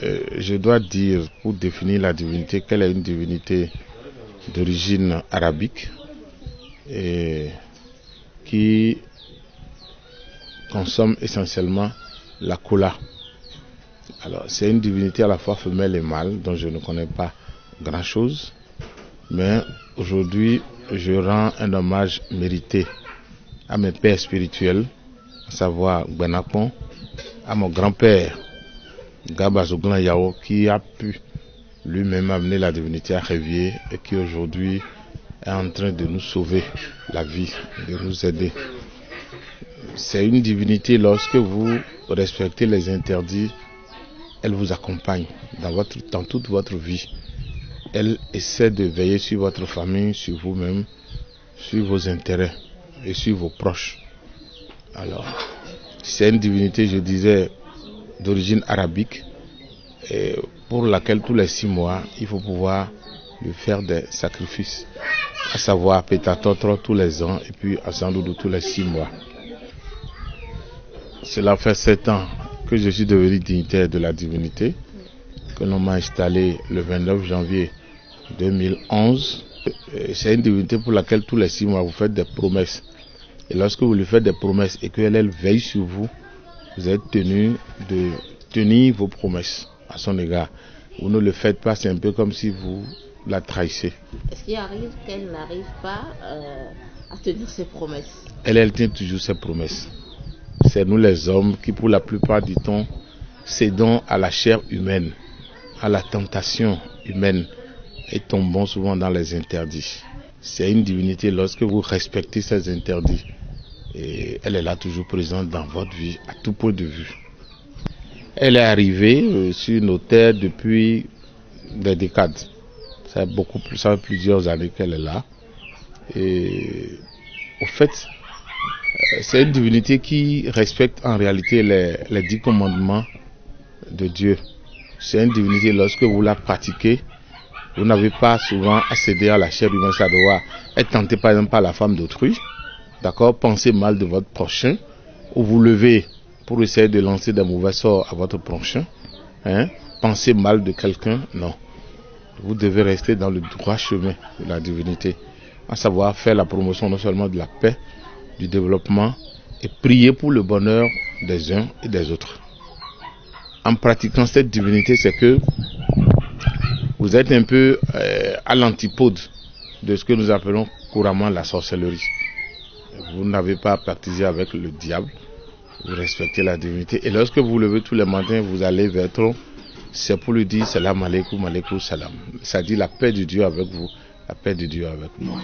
Je dois dire, pour définir la divinité, qu'elle est une divinité d'origine arabique et qui consomme essentiellement la cola. Alors, c'est une divinité à la fois femelle et mâle, dont je ne connais pas grand-chose, mais aujourd'hui, je rends un hommage mérité à mes pères spirituels, à savoir Gbenakpon, à mon grand-père Gabazoglan Yao, qui a pu lui-même amener la divinité à Révier et qui aujourd'hui est en train de nous sauver la vie, de nous aider. C'est une divinité, lorsque vous respectez les interdits, elle vous accompagne dans toute votre vie. Elle essaie de veiller sur votre famille, sur vous-même, sur vos intérêts et sur vos proches. Alors, c'est une divinité, je disais, d'origine arabique, et pour laquelle tous les 6 mois, il faut pouvoir lui faire des sacrifices, à savoir Pétatotro tous les ans et puis Assandoudou tous les 6 mois. Cela fait 7 ans que je suis devenu dignitaire de la divinité, que l'on m'a installé le 29 janvier 2011. C'est une divinité pour laquelle tous les 6 mois vous faites des promesses. Et lorsque vous lui faites des promesses et qu'elle veille sur vous, vous êtes tenu de tenir vos promesses à son égard. Vous ne le faites pas, c'est un peu comme si vous la trahissez. Est-ce qu'il arrive qu'elle n'arrive pas à tenir ses promesses? Elle tient toujours ses promesses. C'est nous les hommes qui, pour la plupart du temps, cédons à la chair humaine, à la tentation humaine et tombons souvent dans les interdits. C'est une divinité lorsque vous respectez ces interdits. Et elle est là toujours présente dans votre vie, à tout point de vue. Elle est arrivée sur nos terres depuis des décades. Ça fait plusieurs années qu'elle est là. Et au fait, c'est une divinité qui respecte en réalité les 10 commandements de Dieu. C'est une divinité, lorsque vous la pratiquez, vous n'avez pas souvent à céder à la chair humaine, ça doit être tenté par exemple par la femme d'autrui. D'accord, pensez mal de votre prochain, ou vous levez pour essayer de lancer des mauvais sorts à votre prochain. Pensez mal de quelqu'un, non. Vous devez rester dans le droit chemin de la divinité, à savoir faire la promotion non seulement de la paix, du développement, et prier pour le bonheur des uns et des autres. En pratiquant cette divinité, c'est que vous êtes un peu à l'antipode de ce que nous appelons couramment la sorcellerie. Vous n'avez pas à pratiquer avec le diable, vous respectez la divinité. Et lorsque vous levez tous les matins, vous allez vers Tron, c'est pour lui dire salam alaikum, alaikum salam. Ça dit la paix de Dieu avec vous, la paix de Dieu avec moi.